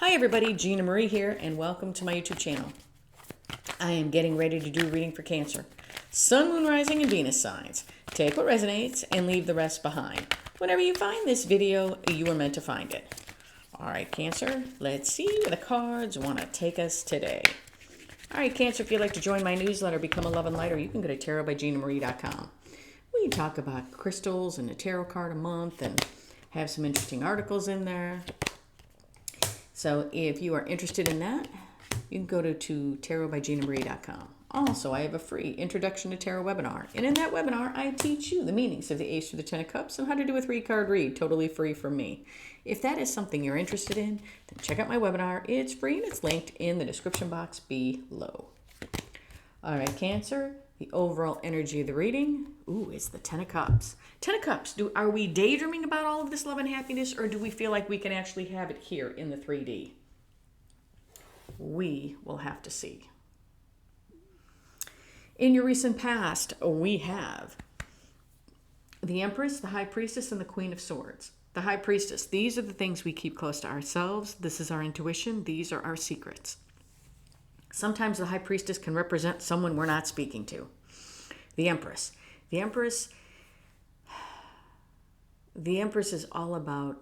Hi everybody, Gina Marie here, and welcome to my YouTube channel. I am getting ready to do reading for Cancer. Sun, Moon, Rising, and Venus signs. Take what resonates and leave the rest behind. Whenever you find this video, you are meant to find it. All right, Cancer, let's see where the cards want to take us today. All right, Cancer, if you'd like to join my newsletter, Become a Love and Lighter, you can go to tarotbyginamarie.com. We talk about crystals and a tarot card a month and have some interesting articles in there. So if you are interested in that, you can go to tarotbyginamarie.com. Also, I have a free Introduction to Tarot webinar. And in that webinar, I teach you the meanings of the Ace through the Ten of Cups and how to do a 3-card read, totally free from me. If that is something you're interested in, then check out my webinar. It's free and it's linked in the description box below. All right, Cancer, the overall energy of the reading, is the Ten of Cups. Ten of Cups, are we daydreaming about all of this love and happiness, or do we feel like we can actually have it here in the 3D? We will have to see. In your recent past, we have the Empress, the High Priestess, and the Queen of Swords. The High Priestess, these are the things we keep close to ourselves. This is our intuition. These are our secrets. Sometimes the High Priestess can represent someone we're not speaking to. The Empress. The Empress is all about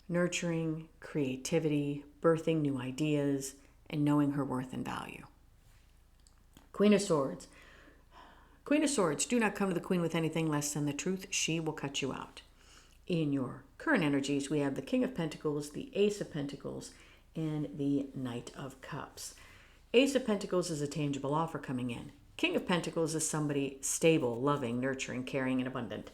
nurturing, creativity, birthing new ideas, and knowing her worth and value. Queen of Swords. Queen of Swords, do not come to the Queen with anything less than the truth. She will cut you out. In your current energies, we have the King of Pentacles, the Ace of Pentacles, and the Knight of Cups. Ace of Pentacles is a tangible offer coming in. King of Pentacles is somebody stable, loving, nurturing, caring, and abundant.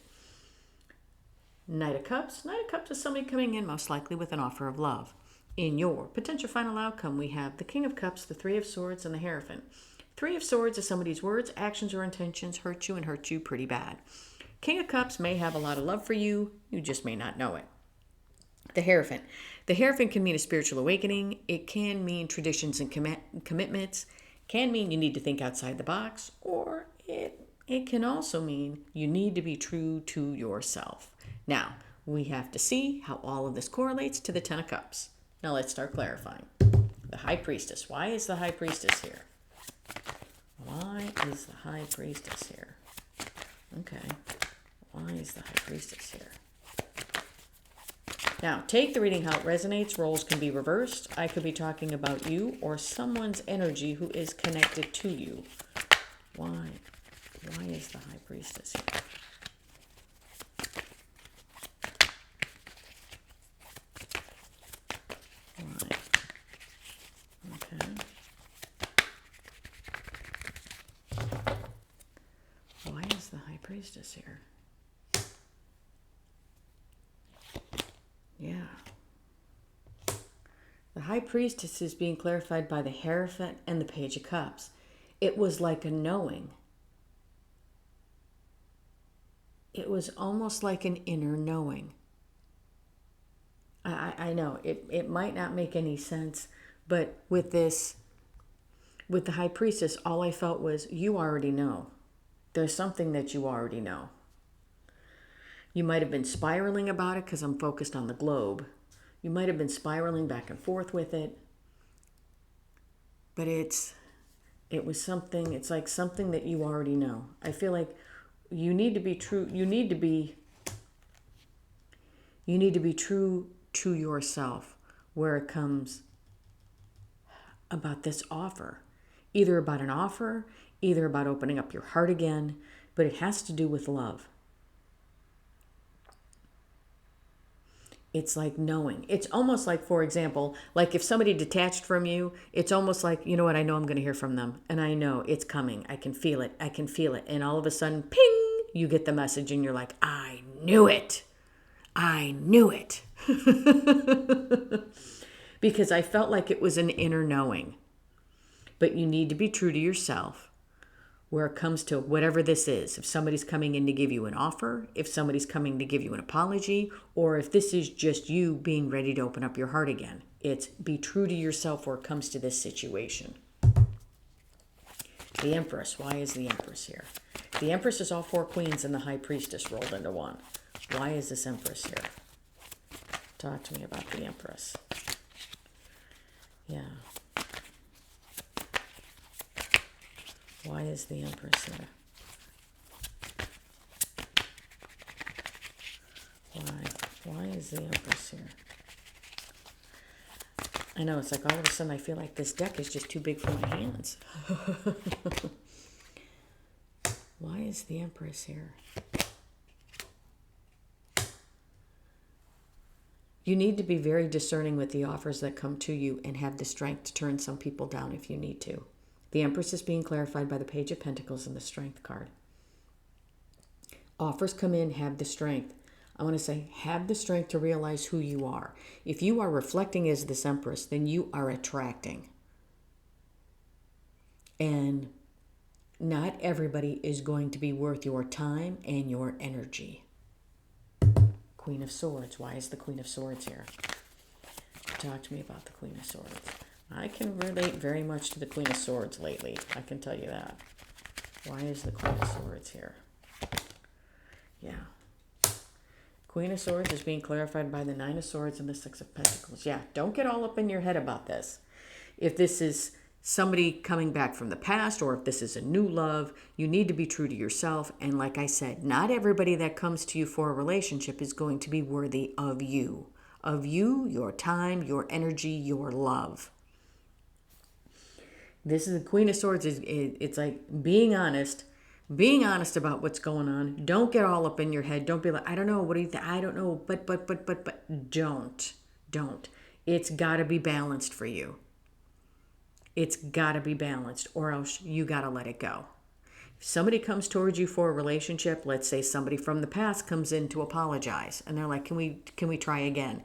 Knight of Cups is somebody coming in most likely with an offer of love. In your potential final outcome, we have the King of Cups, the Three of Swords, and the Hierophant. Three of Swords is somebody's words, actions, or intentions hurt you and hurt you pretty bad. King of Cups may have a lot of love for you. You just may not know it. The Hierophant. The Hierophant can mean a spiritual awakening. It can mean traditions and commitments. Can mean you need to think outside the box. Or it can also mean you need to be true to yourself. Now, we have to see how all of this correlates to the Ten of Cups. Now let's start clarifying. The High Priestess. Why is the High Priestess here? Why is the High Priestess here? Okay. Why is the High Priestess here? Now, take the reading how it resonates. Roles can be reversed. I could be talking about you or someone's energy who is connected to you. Why? Why is the High Priestess here? Why? Okay. Why is the High Priestess here? Yeah. The High Priestess is being clarified by the Hierophant and the Page of Cups. It was like a knowing. It was almost like an inner knowing. I know, it might not make any sense, but with the High Priestess, all I felt was, you already know. There's something that you already know. You might have been spiraling about it because I'm focused on the globe. You might have been spiraling back and forth with it. But it was something, it's like something that you already know. I feel like you need to be true. You need to be true to yourself where it comes about this offer. Either about an offer, either about opening up your heart again, but it has to do with love. It's like knowing. It's almost like, for example, like if somebody detached from you, it's almost like, you know what, I know I'm going to hear from them. And I know it's coming. I can feel it. I can feel it. And all of a sudden, ping, you get the message and you're like, I knew it. I knew it. Because I felt like it was an inner knowing. But you need to be true to yourself where it comes to whatever this is. If somebody's coming in to give you an offer, if somebody's coming to give you an apology, or if this is just you being ready to open up your heart again. It's be true to yourself where it comes to this situation. The Empress. Why is the Empress here? The Empress is all 4 queens and the High Priestess rolled into one. Why is this Empress here? Talk to me about the Empress. Yeah. Why is the Empress here? Why is the Empress here? I know, it's like all of a sudden I feel like this deck is just too big for my hands. Why is the Empress here? You need to be very discerning with the offers that come to you and have the strength to turn some people down if you need to. The Empress is being clarified by the Page of Pentacles and the Strength card. Offers come in, have the strength. I want to say, have the strength to realize who you are. If you are reflecting as this Empress, then you are attracting. And not everybody is going to be worth your time and your energy. Queen of Swords. Why is the Queen of Swords here? Talk to me about the Queen of Swords. I can relate very much to the Queen of Swords lately. I can tell you that. Why is the Queen of Swords here? Yeah. Queen of Swords is being clarified by the Nine of Swords and the Six of Pentacles. Yeah, don't get all up in your head about this. If this is somebody coming back from the past or if this is a new love, you need to be true to yourself. And like I said, not everybody that comes to you for a relationship is going to be worthy of you. Of you, your time, your energy, your love. This is the Queen of Swords. It's like being honest about what's going on. Don't get all up in your head. Don't be like, I don't know. What do you think? I don't know. But don't. It's got to be balanced for you. It's got to be balanced, or else you got to let it go. If somebody comes towards you for a relationship, let's say somebody from the past comes in to apologize, and they're like, can we try again?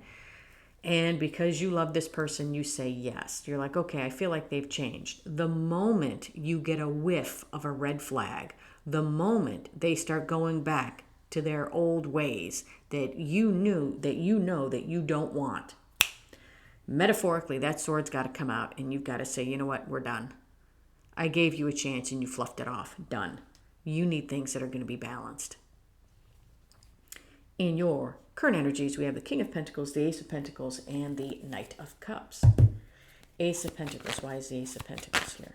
And because you love this person, you say yes. You're like, okay, I feel like they've changed. The moment you get a whiff of a red flag, the moment they start going back to their old ways that you know that you don't want, metaphorically, that sword's got to come out and you've got to say, you know what, we're done. I gave you a chance and you fluffed it off. Done. You need things that are going to be balanced. In your current energies, we have the King of Pentacles, the Ace of Pentacles, and the Knight of Cups. Ace of Pentacles. Why is the Ace of Pentacles here?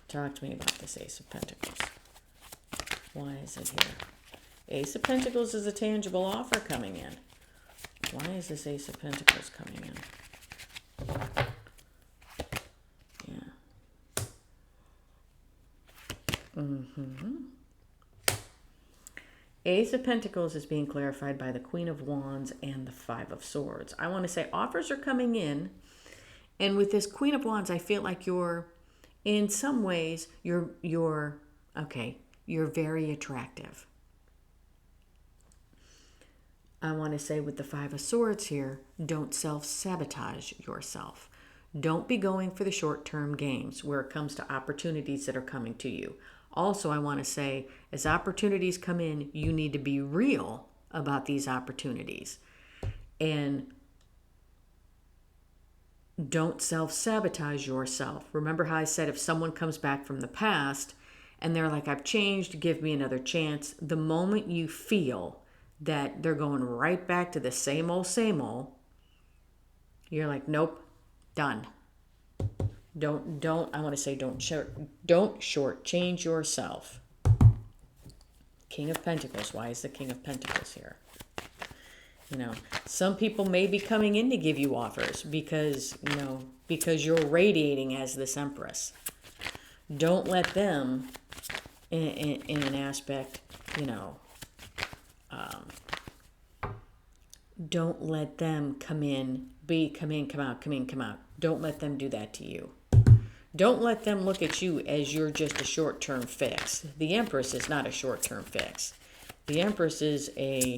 Talk to me about this Ace of Pentacles. Why is it here? Ace of Pentacles is a tangible offer coming in. Why is this Ace of Pentacles coming in? Yeah. Ace of Pentacles is being clarified by the Queen of Wands and the Five of Swords. I want to say offers are coming in. And with this Queen of Wands, I feel like you're, in some ways, you're very attractive. I want to say with the Five of Swords here, don't self-sabotage yourself. Don't be going for the short-term games where it comes to opportunities that are coming to you. Also, I want to say, as opportunities come in, you need to be real about these opportunities. And don't self-sabotage yourself. Remember how I said if someone comes back from the past and they're like, I've changed, give me another chance. The moment you feel that they're going right back to the same old, you're like, nope, done. Don't shortchange yourself. King of Pentacles. Why is the King of Pentacles here? You know, some people may be coming in to give you offers because you're radiating as this Empress. Don't let them, in an aspect, don't let them come in, come out. Don't let them do that to you. Don't let them look at you as you're just a short-term fix. The Empress is not a short-term fix. The Empress, I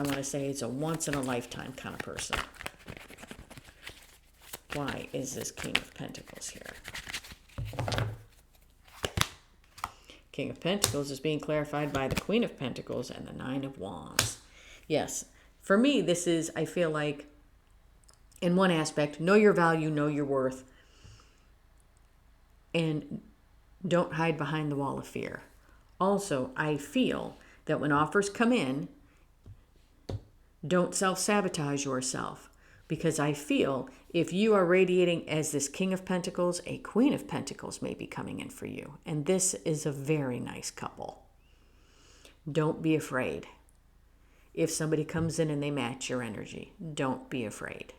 want to say, is a once-in-a-lifetime kind of person. Why is this King of Pentacles here? King of Pentacles is being clarified by the Queen of Pentacles and the Nine of Wands. Yes, for me, this is, I feel like, in one aspect, know your value, know your worth, and don't hide behind the wall of fear. Also, I feel that when offers come in, don't self-sabotage yourself. because I feel if you are radiating as this King of Pentacles, a Queen of Pentacles may be coming in for you. And this is a very nice couple. Don't be afraid. If somebody comes in and they match your energy, don't be afraid.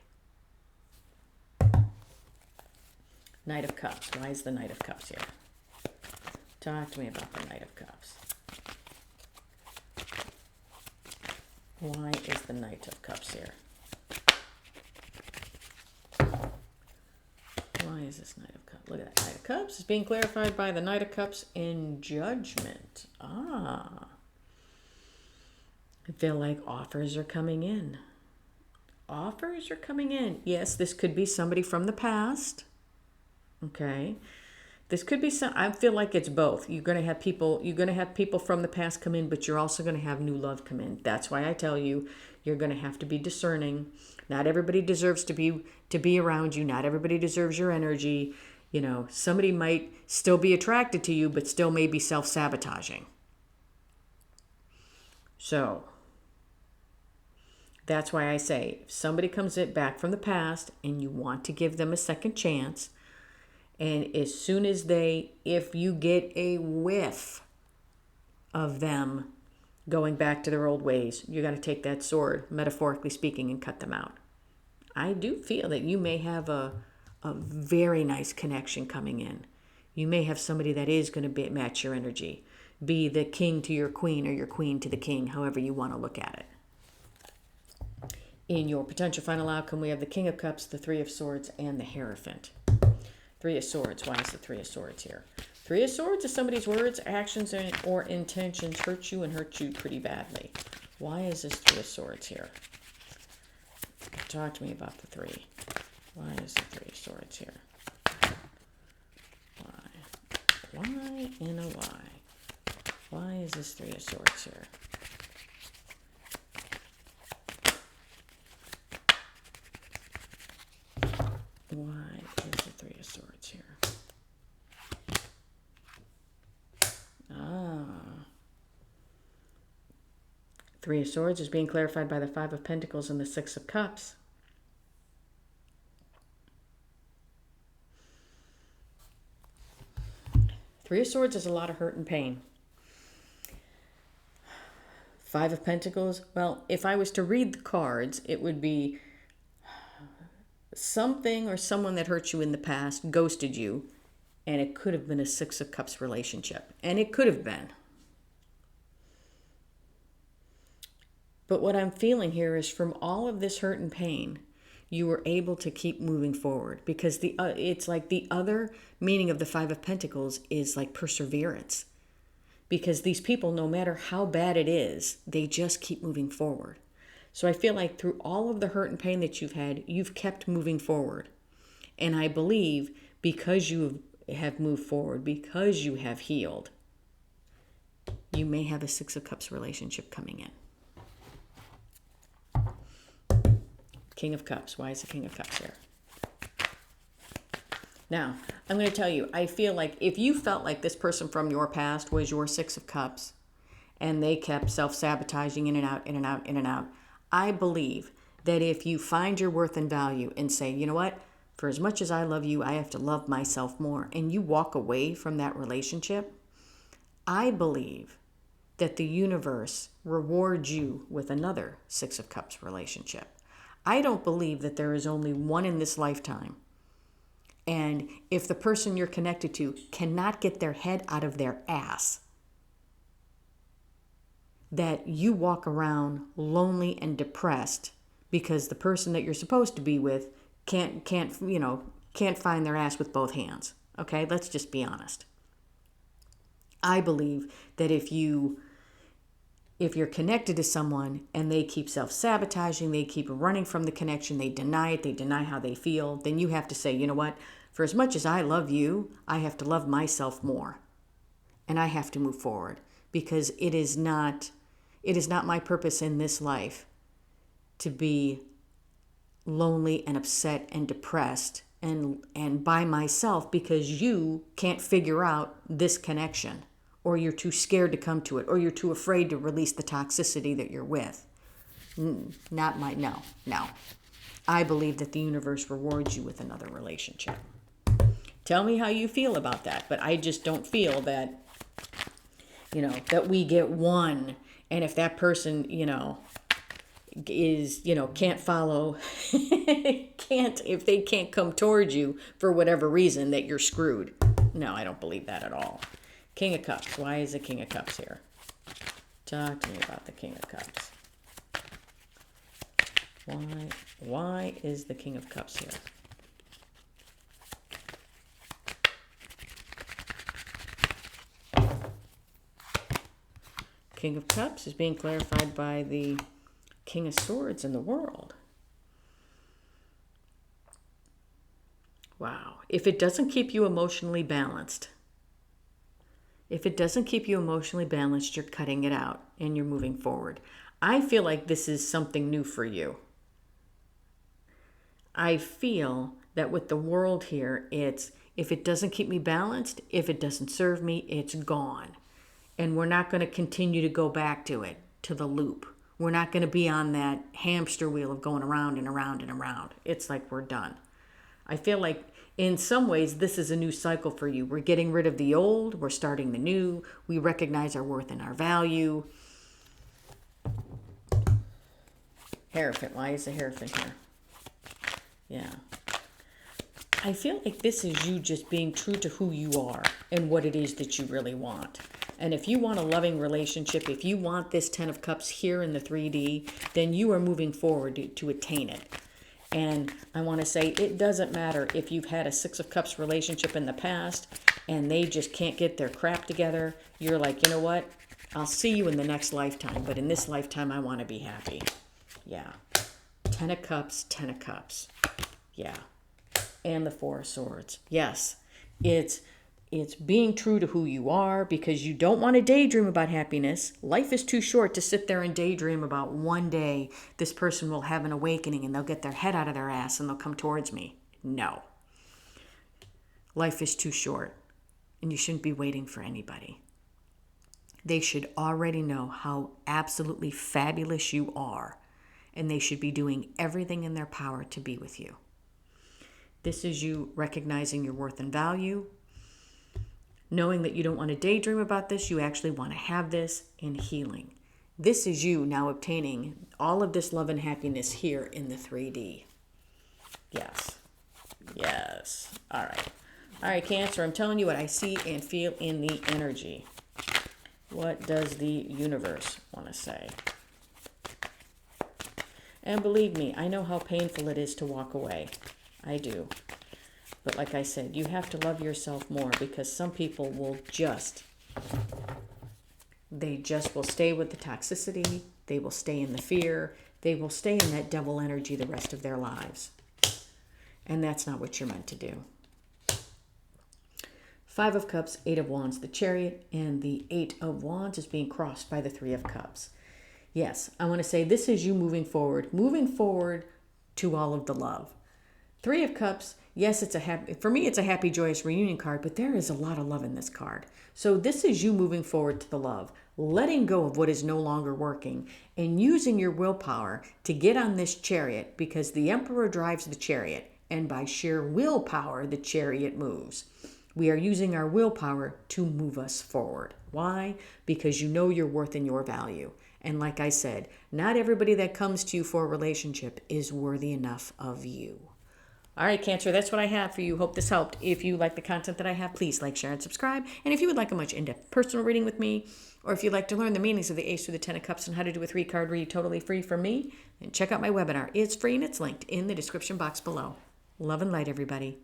Knight of Cups. Why is the Knight of Cups here? Talk to me about the Knight of Cups. Why is the Knight of Cups here? Why is this Knight of Cups? Look at that. Knight of Cups is being clarified by the Knight of Cups in Judgment. Ah. I feel like offers are coming in. Offers are coming in. Yes, this could be somebody from the past. Okay. This could be some, I feel like it's both. You're going to have people from the past come in, but you're also going to have new love come in. That's why I tell you, you're going to have to be discerning. Not everybody deserves to be around you. Not everybody deserves your energy. You know, somebody might still be attracted to you, but still may be self-sabotaging. So that's why I say, if somebody comes back from the past and you want to give them a second chance, and as soon as if you get a whiff of them going back to their old ways, you got to take that sword, metaphorically speaking, and cut them out. I do feel that you may have a very nice connection coming in. You may have somebody that is going to match your energy. Be the king to your queen or your queen to the king, however you want to look at it. In your potential final outcome, we have the King of Cups, the Three of Swords, and the Hierophant. Three of Swords. Why is the Three of Swords here? Three of Swords is somebody's words, actions, or intentions hurt you and hurt you pretty badly. Why is this Three of Swords here? Talk to me about the three. Why is the Three of Swords here? Why? Why and a why? Why is this Three of Swords here? Why is the Three of Swords here? Three of Swords is being clarified by the Five of Pentacles and the Six of Cups. Three of Swords is a lot of hurt and pain. Five of Pentacles, well, if I was to read the cards, it would be something or someone that hurt you in the past, ghosted you, and it could have been a Six of Cups relationship. And it could have been. But what I'm feeling here is from all of this hurt and pain, you were able to keep moving forward, because it's like the other meaning of the Five of Pentacles is like perseverance. Because these people, no matter how bad it is, they just keep moving forward. So I feel like through all of the hurt and pain that you've had, you've kept moving forward. And I believe because you have moved forward, because you have healed, you may have a Six of Cups relationship coming in. King of Cups. Why is the King of Cups here? Now, I'm going to tell you, I feel like if you felt like this person from your past was your Six of Cups and they kept self-sabotaging in and out, in and out, in and out, I believe that if you find your worth and value and say, you know what, for as much as I love you, I have to love myself more, and you walk away from that relationship, I believe that the universe rewards you with another Six of Cups relationship. I don't believe that there is only one in this lifetime. And if the person you're connected to cannot get their head out of their ass, that you walk around lonely and depressed because the person that you're supposed to be with can't find their ass with both hands. Okay, let's just be honest. I believe that if you're connected to someone and they keep self-sabotaging, they keep running from the connection, they deny it, they deny how they feel, then you have to say, you know what, for as much as I love you, I have to love myself more. And I have to move forward, because it is not my purpose in this life to be lonely and upset and depressed and by myself because you can't figure out this connection, or you're too scared to come to it, or you're too afraid to release the toxicity that you're with. No. I believe that the universe rewards you with another relationship. Tell me how you feel about that. But I just don't feel that, that we get one. And if that person, is, can't follow, if they can't come towards you for whatever reason, that you're screwed. No, I don't believe that at all. King of Cups. Why is the King of Cups here? Talk to me about the King of Cups. Why is the King of Cups here? King of Cups is being clarified by the King of Swords in the world. Wow. If it doesn't keep you emotionally balanced, you're cutting it out and you're moving forward. I feel like this is something new for you. I feel that with the world here, it's if it doesn't keep me balanced, if it doesn't serve me, it's gone. And we're not going to continue to go back to it, to the loop. We're not going to be on that hamster wheel of going around and around and around. It's like we're done. I feel like in some ways, this is a new cycle for you. We're getting rid of the old. We're starting the new. We recognize our worth and our value. Hierophant. Why is the Hierophant here? Yeah. I feel like this is you just being true to who you are and what it is that you really want. And if you want a loving relationship, if you want this 10 of Cups here in the 3D, then you are moving forward to attain it. And I want to say it doesn't matter if you've had a 6 of Cups relationship in the past and they just can't get their crap together. You're like, you know what? I'll see you in the next lifetime. But in this lifetime, I want to be happy. Yeah. 10 of Cups, 10 of Cups. Yeah. And the 4 of Swords. Yes. It's being true to who you are because you don't want to daydream about happiness. Life is too short to sit there and daydream about one day this person will have an awakening and they'll get their head out of their ass and they'll come towards me. No. Life is too short and you shouldn't be waiting for anybody. They should already know how absolutely fabulous you are and they should be doing everything in their power to be with you. This is you recognizing your worth and value, knowing that you don't want to daydream about this, you actually want to have this in healing. This is you now obtaining all of this love and happiness here in the 3D. Yes. Yes. All right. All right, Cancer, I'm telling you what I see and feel in the energy. What does the universe want to say? And believe me, I know how painful it is to walk away. I do. But like I said, you have to love yourself more because some people will they just will stay with the toxicity. They will stay in the fear. They will stay in that devil energy the rest of their lives. And that's not what you're meant to do. 5 of Cups, 8 of Wands, the Chariot, and the 8 of Wands is being crossed by the 3 of Cups. Yes, I want to say this is you moving forward to all of the love. 3 of Cups, yes, for me, it's a happy, joyous reunion card, but there is a lot of love in this card. So this is you moving forward to the love, letting go of what is no longer working, and using your willpower to get on this chariot because the Emperor drives the chariot, and by sheer willpower, the chariot moves. We are using our willpower to move us forward. Why? Because you know your worth and your value. And like I said, not everybody that comes to you for a relationship is worthy enough of you. All right, Cancer, that's what I have for you. Hope this helped. If you like the content that I have, please like, share, and subscribe. And if you would like a much in-depth personal reading with me, or if you'd like to learn the meanings of the Ace through the 10 of Cups and how to do a 3-card read totally free from me, then check out my webinar. It's free and it's linked in the description box below. Love and light, everybody.